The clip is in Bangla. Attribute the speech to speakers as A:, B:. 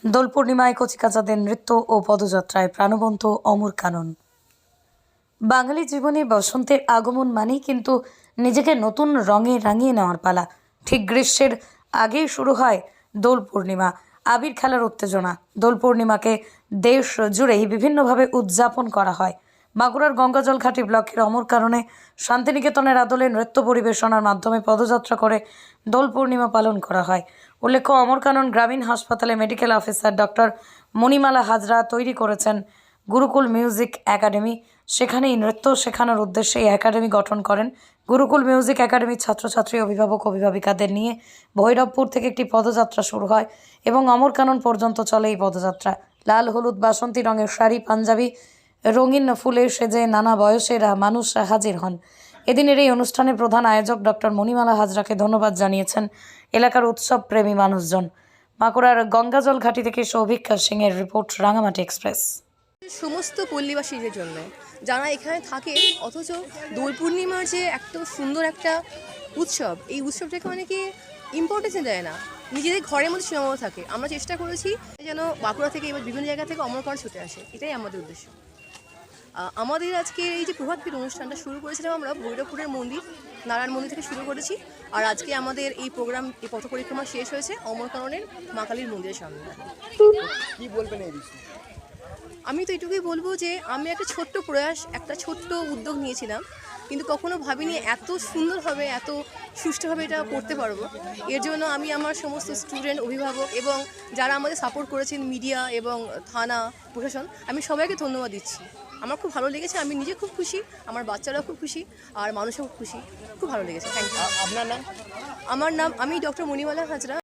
A: দোল পূর্ণিমায় কচিকাচাদের নৃত্য ও পদযাত্রায় প্রাণবন্ত অমর কানন। বাঙালি জীবনে বসন্তের আগমন মানেই কিন্তু নিজেকে নতুন রঙে রাঙিয়ে নেওয়ার পালা। ঠিক গ্রীষ্মের আগেই শুরু হয় দোল পূর্ণিমা, আবির খেলার উত্তেজনা। দোল পূর্ণিমাকে দেশ জুড়েই বিভিন্নভাবে উদযাপন করা হয়। বাঁকুড়ার গঙ্গাজলঘাটি ব্লকের অমর কাননে শান্তিনিকেতনের আদলে নৃত্য পরিবেশনার মাধ্যমে পদযাত্রা করে দোল পূর্ণিমা পালন করা হয়। উল্লেখ্য, অমর কানন গ্রামীণ হাসপাতালে medical officer doctor Manimala Hazra তৈরি করেছেন গুরুকুল মিউজিক একাডেমি। সেখানেই নৃত্য শেখানোর উদ্দেশ্যে এই একাডেমি গঠন করেন। গুরুকুল মিউজিক একাডেমির ছাত্রছাত্রী, অভিভাবক, অভিভাবিকাদের নিয়ে ভৈরবপুর থেকে একটি পদযাত্রা শুরু হয় এবং অমর কানন পর্যন্ত চলে এই পদযাত্রা। লাল, হলুদ, বাসন্তী রঙের শাড়ি, পাঞ্জাবি, রঙিন ফুলে সেজে নানা বয়সের মানুষ হাজির হন। এদিনের এই অনুষ্ঠানে প্রধান আয়োজক ডক্টর মণিমালা হাজরাকে ধন্যবাদ জানিয়েছেন এলাকার উৎসব প্রেমী মানুষজন। বাঁকুড়ার গঙ্গাজল ঘাটি থেকে সৌভিক সিংয়ের রিপোর্ট, রাঙামাটি এক্সপ্রেস।
B: সমস্ত পল্লীবাসীদের জন্য যারা এখানে থাকে, অথচ দোল পূর্ণিমার যে এত সুন্দর একটা উৎসব, এই উৎসবটাকে অনেকে ইম্পর্টেন্স দেয় না, নিজেদের ঘরের মধ্যে সীমাবদ্ধ থাকে। আমরা চেষ্টা করেছি যেন বাঁকুড়া থেকে এবার বিভিন্ন জায়গা থেকে অমরকরণ ছুটে আসে, এটাই আমাদের উদ্দেশ্য। আমাদের আজকে এই যে প্রভাত ফেরি অনুষ্ঠানটা শুরু করেছিলাম আমরা ভৈরবপুরের মন্দির, নারায়ণ মন্দির থেকে শুরু করেছি। আর আজকে আমাদের এই প্রোগ্রাম, এই পথ পরিক্রমা শেষ হয়েছে অমরকরণের মা কালীর মন্দিরের সামনে।
C: কি বলবেন এই বিষয়ে?
B: আমি তো এটুকুই বলবো যে আমি একটা ছোট্ট প্রয়াস, একটা ছোট্ট উদ্যোগ নিয়েছিলাম, কিন্তু কখনো ভাবিনি এত সুন্দরভাবে, এত সুষ্ঠুভাবে এটা করতে পারবো। এর জন্য আমি আমার সমস্ত স্টুডেন্ট, অভিভাবক এবং যারা আমাদের সাপোর্ট করেছেন, মিডিয়া এবং থানা প্রশাসন, আমি সবাইকে ধন্যবাদ দিচ্ছি। আমার খুব ভালো লেগেছে, আমি নিজে খুব খুশি, আমার বাচ্চারাও খুব খুশি, আর মানুষও খুব খুশি। খুব ভালো লেগেছে। Thank you.
C: আপনার নাম?
B: আমার নাম, আমি ডক্টর মণিমালা হাজরা।